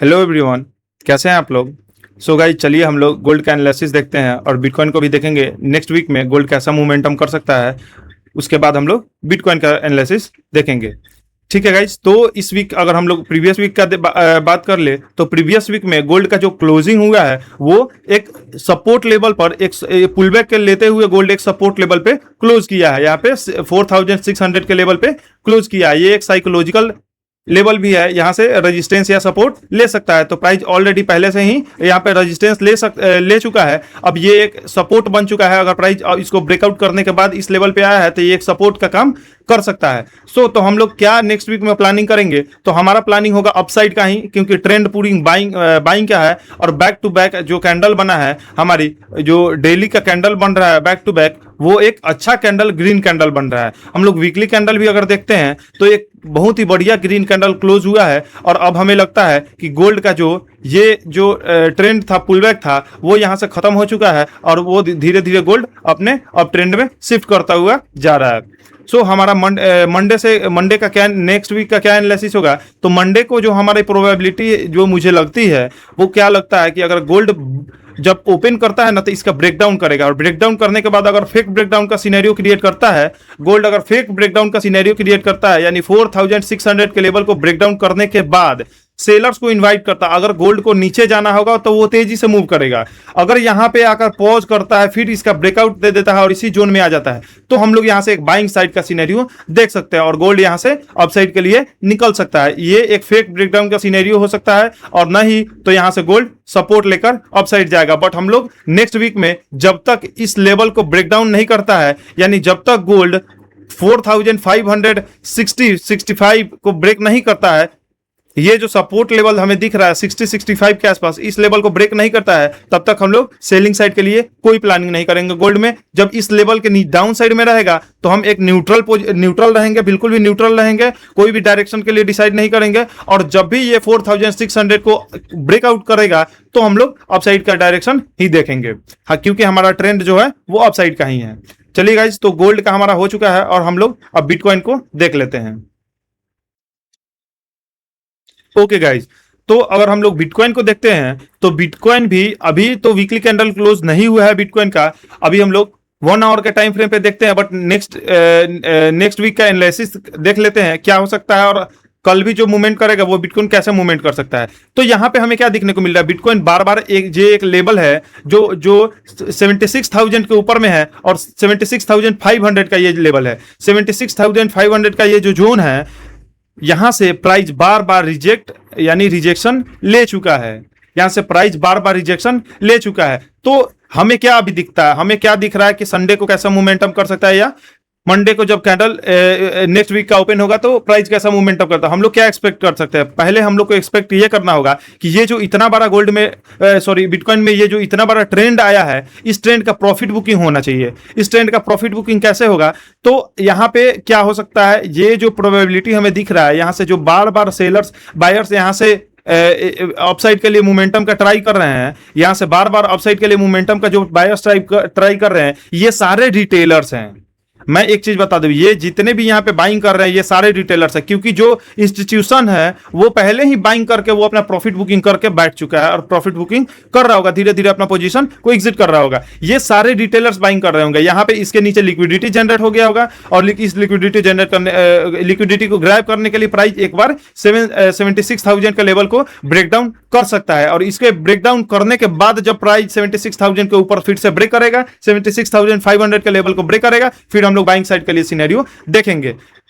Hello everyone, कैसे हैं आप लोग। सो गाइस, चलिए हम लोग गोल्ड का एनालिसिस देखते हैं और बिटकॉइन को भी देखेंगे नेक्स्ट वीक में गोल्ड कैसा मोमेंटम कर सकता है। उसके बाद हम लोग बिटकॉइन का एनालिसिस देखेंगे। ठीक है गाइस, तो इस वीक अगर हम लोग प्रीवियस वीक का बात कर ले तो प्रीवियस वीक में गोल्ड का जो क्लोजिंग हुआ है वो एक सपोर्ट लेवल पर एक पुल बैक के लेते हुए गोल्ड एक सपोर्ट लेवल पे क्लोज किया है। यहाँ पे 4600 के लेवल पे क्लोज किया है। ये एक साइकोलॉजिकल लेवल भी है, यहाँ से रेजिस्टेंस या सपोर्ट ले सकता है। तो प्राइस ऑलरेडी पहले से ही यहाँ पे रेजिस्टेंस ले चुका है। अब ये एक सपोर्ट बन चुका है। अगर प्राइस इसको ब्रेकआउट करने के बाद इस लेवल पे आया है तो ये एक सपोर्ट का काम कर सकता है। तो हम लोग क्या नेक्स्ट वीक में प्लानिंग करेंगे, तो हमारा प्लानिंग होगा अपसाइड का ही, क्योंकि ट्रेंड पूरी बाइंग का है। और बैक टू बैक जो कैंडल बना है, हमारी जो डेली का कैंडल बन रहा है बैक टू बैक, वो एक अच्छा कैंडल ग्रीन कैंडल बन रहा है। हम लोग वीकली कैंडल भी अगर देखते हैं तो एक बहुत ही बढ़िया ग्रीन कैंडल क्लोज हुआ है। और अब हमें लगता है कि गोल्ड का जो ट्रेंड था, पुलबैक था, वो यहाँ से खत्म हो चुका है और वो धीरे धीरे गोल्ड अपने अब ट्रेंड में शिफ्ट करता हुआ जा रहा है। हमारा मंडे का क्या, नेक्स्ट वीक का क्या एनालिसिस होगा, तो मंडे को जो हमारी प्रोबेबिलिटी जो मुझे लगती है वो क्या लगता है कि अगर गोल्ड जब ओपन करता है ना तो इसका ब्रेकडाउन करेगा। और ब्रेकडाउन करने के बाद अगर फेक ब्रेकडाउन का सिनेरियो क्रिएट करता है, गोल्ड अगर फेक ब्रेकडाउन का सिनेरियो क्रिएट करता है, यानी 4600 के लेवल को ब्रेकडाउन करने के बाद सेलर्स को इनवाइट करता है। अगर गोल्ड को नीचे जाना होगा तो वो तेजी से मूव करेगा। अगर यहां पे आकर पॉज करता है, फिर इसका ब्रेकआउट दे देता है और इसी जोन में आ जाता है, तो हम लोग यहां से एक बाइंग साइड का सिनेरियो देख सकते हैं और गोल्ड यहां से अपसाइड के लिए निकल सकता है। ये एक फेक ब्रेकडाउन का सिनेरियो हो सकता है, और नहीं तो यहां से गोल्ड सपोर्ट लेकर अपसाइड जाएगा। बट हम लोग नेक्स्ट वीक में जब तक इस लेवल को ब्रेकडाउन नहीं करता है, यानी जब तक गोल्ड 4565 को ब्रेक नहीं करता है, ये जो सपोर्ट लेवल हमें दिख रहा है 60-65 के आसपास, इस लेवल को ब्रेक नहीं करता है, तब तक हम लोग सेलिंग साइड के लिए कोई प्लानिंग नहीं करेंगे गोल्ड में। जब इस लेवल के डाउन साइड में रहेगा तो हम एक न्यूट्रल रहेंगे, बिल्कुल भी न्यूट्रल रहेंगे, कोई भी डायरेक्शन के लिए डिसाइड नहीं करेंगे। और जब भी ये 4600 को ब्रेकआउट करेगा तो हम लोग अपसाइड का डायरेक्शन ही देखेंगे। हाँ, क्योंकि हमारा ट्रेंड जो है वो अपसाइड का ही है। चलिए गाइज, तो गोल्ड का हमारा हो चुका है और हम लोग अब बिटकॉइन को देख लेते हैं। ओके गाइज, तो अगर हम लोग बिटकॉइन को देखते हैं तो बिटकॉइन भी अभी तो वीकली कैंडल क्लोज नहीं हुआ है बिटकॉइन का। अभी हम लोग 1 आवर के टाइम फ्रेम पे देखते हैं, बट नेक्स्ट वीक का एनालिसिस देख लेते हैं क्या हो सकता है, और कल भी जो मूवमेंट करेगा वो बिटकॉइन कैसे मूवमेंट कर सकता है। तो यहाँ पे हमें क्या देखने को मिल रहा है, बिटकॉइन बार बार एक लेवल है जो 76,000 के ऊपर में है, और 76,500 का ये लेवल है। 76,500 का ये जो जोन है, यहां से प्राइस बार बार रिजेक्शन ले चुका है। यहां से प्राइस बार बार रिजेक्शन ले चुका है। तो हमें क्या अभी दिखता है, हमें क्या दिख रहा है कि संडे को कैसा मोमेंटम कर सकता है, या मंडे को जब कैंडल नेक्स्ट वीक का ओपन होगा तो प्राइस कैसा मूवमेंट करता है। हम लोग क्या एक्सपेक्ट कर सकते हैं, पहले हम लोग को एक्सपेक्ट ये करना होगा कि ये जो इतना बड़ा गोल्ड में बिटकॉइन में ये जो इतना बड़ा ट्रेंड आया है, इस ट्रेंड का प्रॉफिट बुकिंग होना चाहिए। इस ट्रेंड का प्रॉफिट बुकिंग कैसे होगा, तो यहाँ पे क्या हो सकता है, ये जो प्रोबेबिलिटी हमें दिख रहा है, यहाँ से जो बार बार सेलर्स बायर्स यहाँ से अपसाइड के लिए मोमेंटम का ट्राई कर रहे हैं, यहां से बार बार अपसाइड के लिए मोमेंटम का जो बायर्स ट्राई कर रहे हैं, ये सारे रिटेलर्स हैं। मैं एक चीज बता दूं, ये जितने भी यहाँ पे बाइंग कर रहे हैं ये सारे रिटेलर्स हैं, क्योंकि जो इंस्टीट्यूशन है वो पहले ही बाइंग करके वो अपना प्रॉफिट बुकिंग करके बैठ चुका है और प्रॉफिट बुकिंग कर रहा होगा, धीरे धीरे अपना पोजीशन को एग्जिट कर रहा होगा। ये सारे रिटेलर्स बाइंग कर रहे होंगे। यहाँ पे इसके नीचे लिक्विडिटी जनरेट हो गया होगा, और इस लिक्विडिटी को ग्रैब करने के लिए प्राइस एक बार 76,000 के लेवल को ब्रेकडाउन कर सकता है। और इसके ब्रेकडाउन करने के बाद जब प्राइस 76,000 के ऊपर फिर से ब्रेक करेगा, 76,500 के लेवल को ब्रेक करेगा, फिर हम लोग बाइंग साइड के लिए सिनेरियो देखेंगे।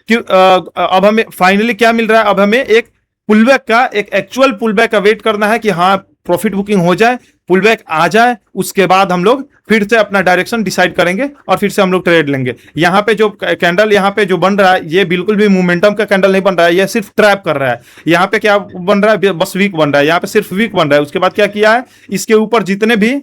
अब हमें फाइनली क्या मिल रहा है, अब हमें एक एक्चुअल पुलबैक का वेट करना है कि हाँ प्रॉफिट बुकिंग हो जाए, पुलबैक आ जाए, उसके बाद हम लोग फिर से अपना डायरेक्शन डिसाइड करेंगे और फिर से हम लोग ट्रेड लेंगे। यहाँ पे जो कैंडल यहाँ पे जो बन रहा है, ये बिल्कुल भी मोमेंटम का कैंडल नहीं बन रहा है, ये सिर्फ ट्रैप कर रहा है। यहाँ पे क्या बन रहा है, बस वीक बन रहा है, यहाँ पे सिर्फ वीक बन रहा है। उसके बाद क्या किया है, इसके ऊपर जितने भी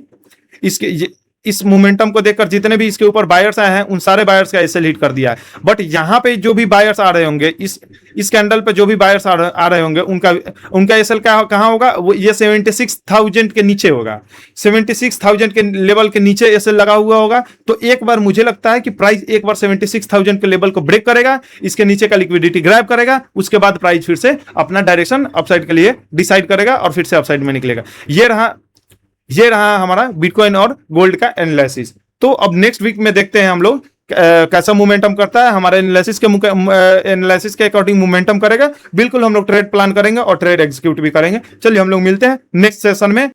इस मोमेंटम को देखकर जितने भी इसके ऊपर बायर्स आए हैं उन सारे बायर्स का एसएल हिट कर दिया है। बट यहाँ पे जो भी बायर्स आ रहे होंगे, इस कैंडल पे जो भी बायर्स आ रहे होंगे, उनका एसएल कहाँ होगा, वो ये 76,000 के नीचे होगा। 76,000 के लेवल के नीचे एसएल लगा हुआ होगा। तो एक बार मुझे लगता है कि प्राइस एक बार 76,000 के लेवल को ब्रेक करेगा, इसके नीचे का लिक्विडिटी ग्रैब करेगा, उसके बाद प्राइस फिर से अपना डायरेक्शन अपसाइड के लिए डिसाइड करेगा और फिर से अपसाइड में निकलेगा। ये रहा हमारा बिटकॉइन और गोल्ड का एनालिसिस। तो अब नेक्स्ट वीक में देखते हैं हम लोग कैसा मोमेंटम करता है। हमारे एनालिसिस के अकॉर्डिंग मोमेंटम करेगा, बिल्कुल हम लोग ट्रेड प्लान करेंगे और ट्रेड एग्जीक्यूट भी करेंगे। चलिए हम लोग मिलते हैं नेक्स्ट सेशन में।